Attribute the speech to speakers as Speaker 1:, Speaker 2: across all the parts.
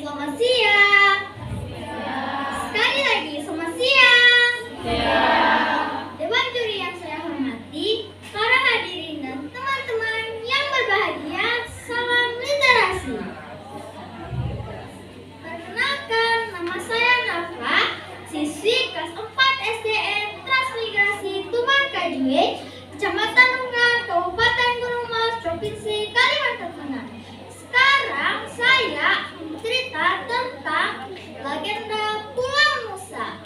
Speaker 1: Selamat siang. Sekali lagi, selamat siang. Dewan juri yang saya hormati, para hadirin dan teman-teman yang berbahagia, salam literasi. Perkenalkan, nama saya Nafa, siswi kelas 4 SDN Transmigrasi Tuban Kajue, Kecamatan Nunggal, Kabupaten Gunung Mas, Provinsi Kalimantan Tengah. Sekarang saya cerita tentang legenda Pulau Nusa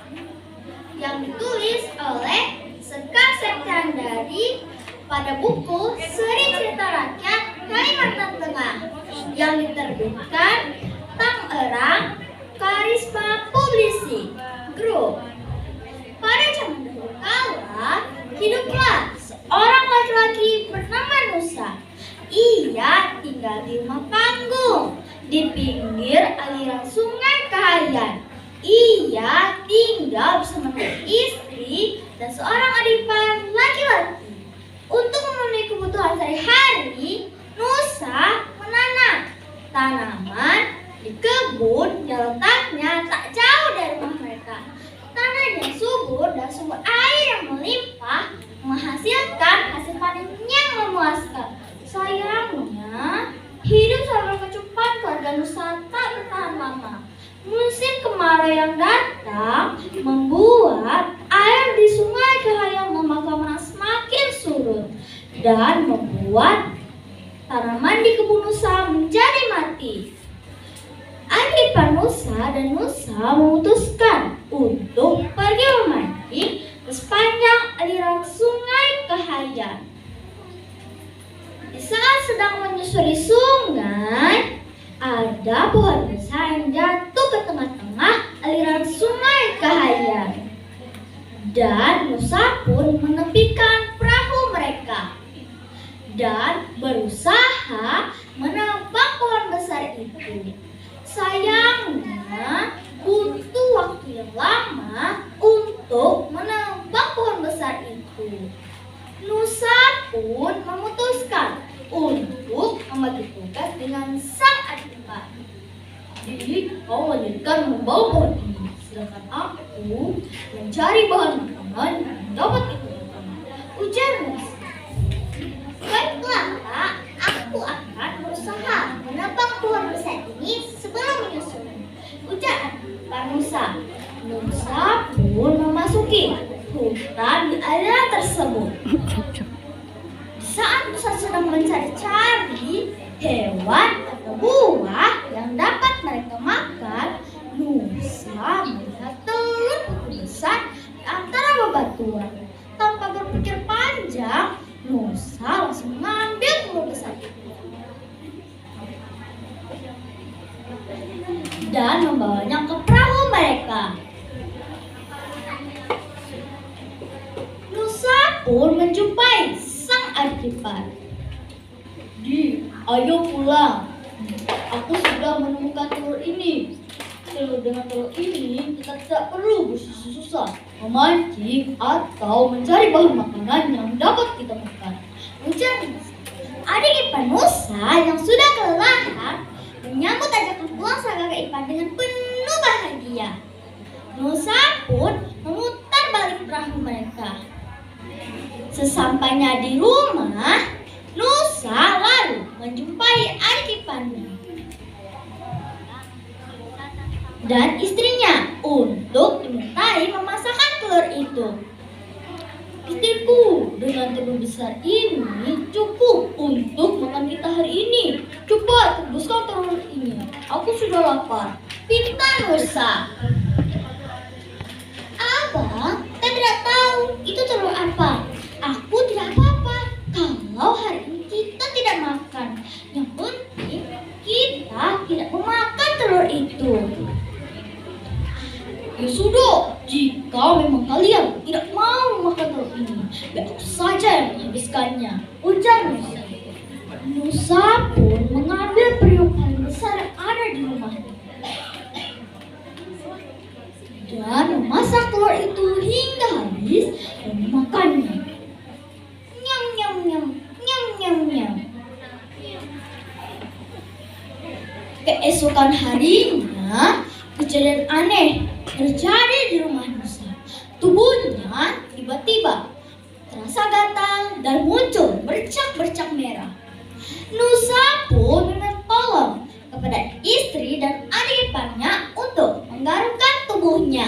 Speaker 1: yang ditulis oleh Sekar Septiandari pada buku Seri Cerita Rakyat Kalimantan Tengah yang diterbitkan Tangerang Karisma Publishing Group. Pada zaman dahulu kala, hiduplah seorang laki-laki bernama Nusa. Ia tinggal di rumah panggung di pinggir aliran sungai Kahayan. Ia tinggal bersama istri dan seorang adik ipar laki-laki. Untuk memenuhi kebutuhan sehari-hari, Nusa menanam tanaman di kebun yang letaknya tak jauh dari rumah mereka. Tanah yang subur dan sumber air yang melimpah menghasilkan hasil panen yang memuaskan. Sayangnya, hidup selalu berkecupan keluarga Nusa tak bertahan lama. Musim kemarau yang datang membuat air di sungai Kahayan Memakamana semakin surut dan membuat tanaman di kebun Nusa menjadi mati. Adik ipar Nusa dan Nusa memutuskan untuk pergi memancing ke sepanjang aliran sungai Kahayan. Di saat sedang menyusuri sungai, ada pohon besar yang jatuh ke tengah-tengah aliran sungai Kahayan. Dan Nusa pun menepikan perahu mereka dan berusaha menebang pohon besar itu. Sayangnya, butuh waktu yang lama untuk menebang pohon besar itu. Nusa pun memutuskan untuk membagi tugas dengan sang adik ipar. Jadi, kau lanjutkan membawa pohon ini, sedangkan aku mencari bahan makanan yang dapat kita makan, ujar Nusa. Baiklah, Kak, aku akan berusaha menebang pohon besar ini sebelum menyusuri, ujar adik ipar Nusa. Nusa pun memasuki hutan di aliran tersebut. Saat Nusa sedang mencari-cari hewan atau buah yang dapat mereka makan, Nusa melihat telur putih besar di antara bebatuan. Tanpa berpikir panjang, Nusa langsung mengambil telur besar itu dan membawanya ke perahu mereka. Nusa pun menjumpai sang adik ipar. Di, ayo pulang. Aku sudah menemukan telur ini. Dengan telur ini kita tidak perlu bersusah-susah memancing atau mencari bahan makanan yang dapat kita makan, ujar Nusa. Adik ipar Nusa yang sudah kelelahan menyambut ajakan pulang sang kakak ipar dengan penuh bahagia. Nusa pun memutar balik perahu mereka. Sesampainya di rumah, Nusa lalu menjumpai adik iparnya dan istrinya untuk dimintai memasakkan telur itu. Istriku, dengan telur besar ini cukup untuk makan kita hari ini. Cepat rebuskan telur ini, aku sudah lapar, pinta Nusa. Abang, saya tidak tahu itu telur apa. Aku tidak apa-apa kalau hari ini kita tidak makan. Yang penting kita tidak memakan telur itu. Ya sudah, jika memang kalian tidak mau makan telur ini, biar aku saja yang menghabiskannya, ujar Nusa. Nusa pun mengambil periuk paling besar yang ada di rumahnya dan memasak telur itu hingga habis dan memakannya. Nyam nyam nyam nyam nyam nyam. Keesokan harinya, kejadian aneh terjadi di rumah Nusa. Tubuhnya tiba-tiba terasa gatal dan muncul bercak-bercak merah. Nusa pun meminta tolong kepada istri dan adik iparnya untuk menggarukkan tubuhnya.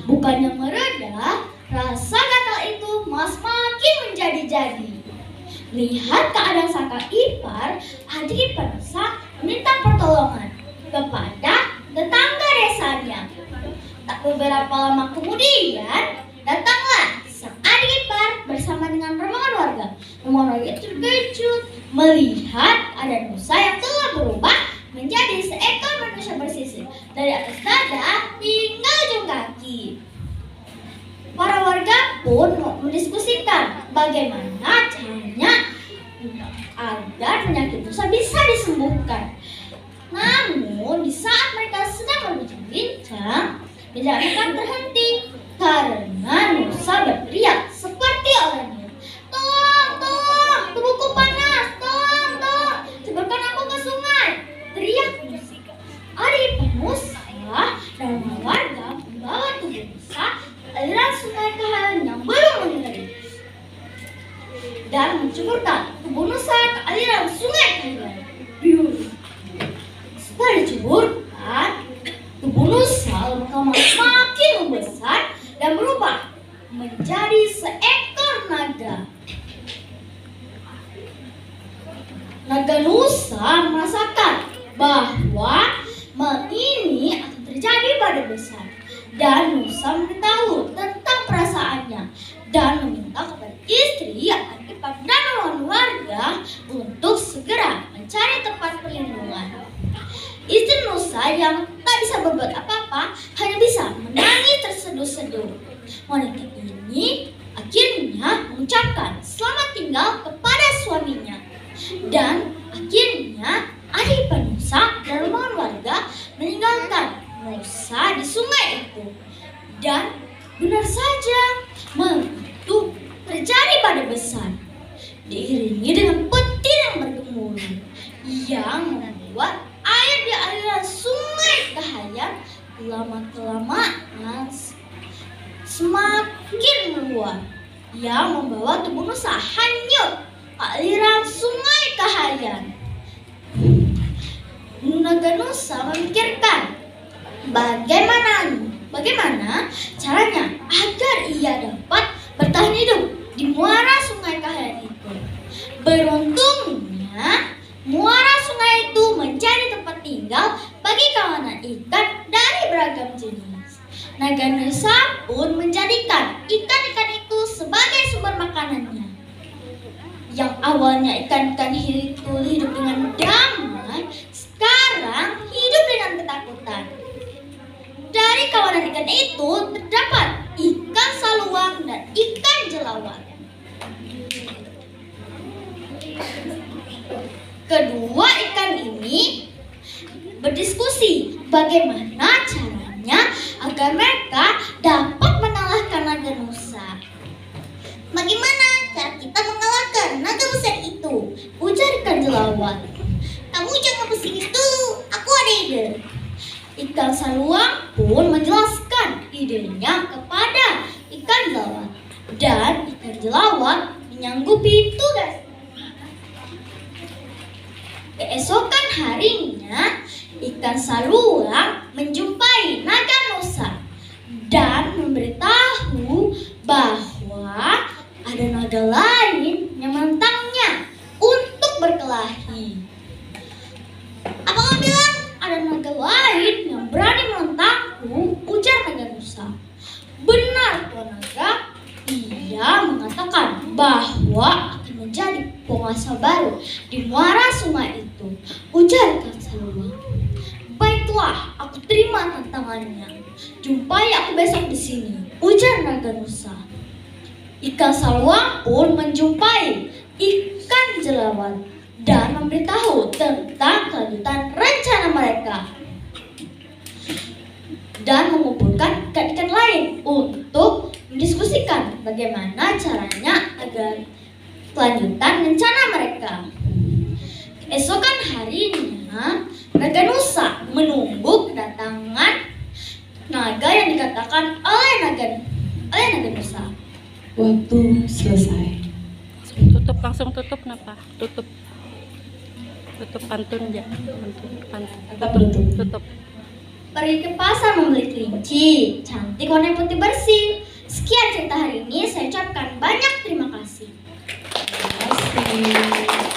Speaker 1: Bukannya mereda, rasa gatal itu semakin menjadi-jadi. Lihat keadaan sang ipar, adik ipar Nusa meminta pertolongan kepada tetangga desanya. Tak beberapa lama kemudian, datanglah sang adik ipar bersama dengan rombongan warga. Rombongan warga terkejut melihat ada Nusa yang telah berubah menjadi seekor manusia bersisir dari atas dada hingga ujung kaki. Para warga pun mendiskusikan bagaimana caranya agar penyakit Nusa bisa disembuhkan. Namun di saat mereka sedang berbincang-bincang, bincang terhenti karena Nusa berteriak seperti orangnya. Tolong, tolong, tubuhku panas, tolong, tolong, ceburkan aku ke sungai, teriak Nusa. Adik Nusa dan warga membawa tubuh Nusa ke aliran sungai Kahayan yang belum mengering dan menceburkan tubuh Nusa ke aliran sungai Kahayan. Setelah diceburkan, tubuh Nusa lama-lama semakin membesar dan berubah menjadi seekor naga. Naga Nusa merasakan bahwa ini akan terjadi pada besar, dan Nusa memberitahu tentang perasaannya dan meminta kepada istri, adik ipar dan warga untuk segera mencari tempat perlindungan. Istri Nusa yang tak bisa berbuat apa-apa hanya bisa menangis terseduh-seduh. Wanita ini akhirnya mengucapkan selamat tinggal kepada suaminya, dan akhirnya adik ipar Nusa dan rombongan warga meninggalkan Nusa di sungai itu. Dan benar saja, itu terjadi pada besar, diiringi dengan petir yang bergemuruh yang membuat air di aliran sungai Kahayan lama-kelamaan semakin meluap, yang membawa tubuh Nusa hanyut ke aliran sungai Kahayan. Naga Nusa memikirkan bagaimana caranya agar ia dapat bertahan hidup di muara sungai Kahayan itu. Beruntungnya, muara sungai itu menjadi tempat tinggal bagi kawanan ikan dari beragam jenis. Naga Nusa pun menjadikan ikan-ikan itu sebagai sumber makanannya. Yang awalnya ikan-ikan itu hidup dengan damai, sekarang hidup dengan ketakutan. Dari kawanan ikan itu terdapat ikan saluang dan ikan jelawar. Kedua ikan ini berdiskusi bagaimana caranya agar mereka dapat mengalahkan naga Nusa.
Speaker 2: Bagaimana cara kita mengalahkan naga besar itu? Ujar ikan jelawar. Kamu jangan pesimis dulu, aku ada ide.
Speaker 1: Ikan saluang pun menjelaskan idenya kepada ikan jelawar, dan ikan jelawar menyanggupi tugas. Keesokan harinya, ikan saluang menjumpai naga Nusa dan memberitahu bahwa ada naga lain yang menentangnya untuk berkelahi.
Speaker 2: Apa kamu bilang?
Speaker 1: Ada naga lain yang berani menentangku, ujar naga Nusa. Benar, Tuan Naga. Ia mengatakan bahwa akan menjadi penguasa baru di muara sungai itu, ujar ikan saluang. Baiklah, aku terima tantangannya. Jumpai aku besok di sini, ujar naga Nusa. Ikan saluang pun menjumpai ikan jelawar dan memberitahu tentang kelanjutan rencana mereka dan mengumpulkan ikan-ikan lain untuk mendiskusikan bagaimana caranya agar kelanjutan rencana mereka. Keesokan harinya, Naga Nusa menunggu kedatangan naga yang dikatakan oleh naga Nusa.
Speaker 3: Waktu selesai.
Speaker 4: Langsung tutup napa? Tutup pantun ya. Pantun. Tutup.
Speaker 1: Pergi ke pasar membeli kelinci, cantik warna putih bersih. Sekian cerita hari ini, saya ucapkan banyak terima kasih.
Speaker 3: Terima kasih.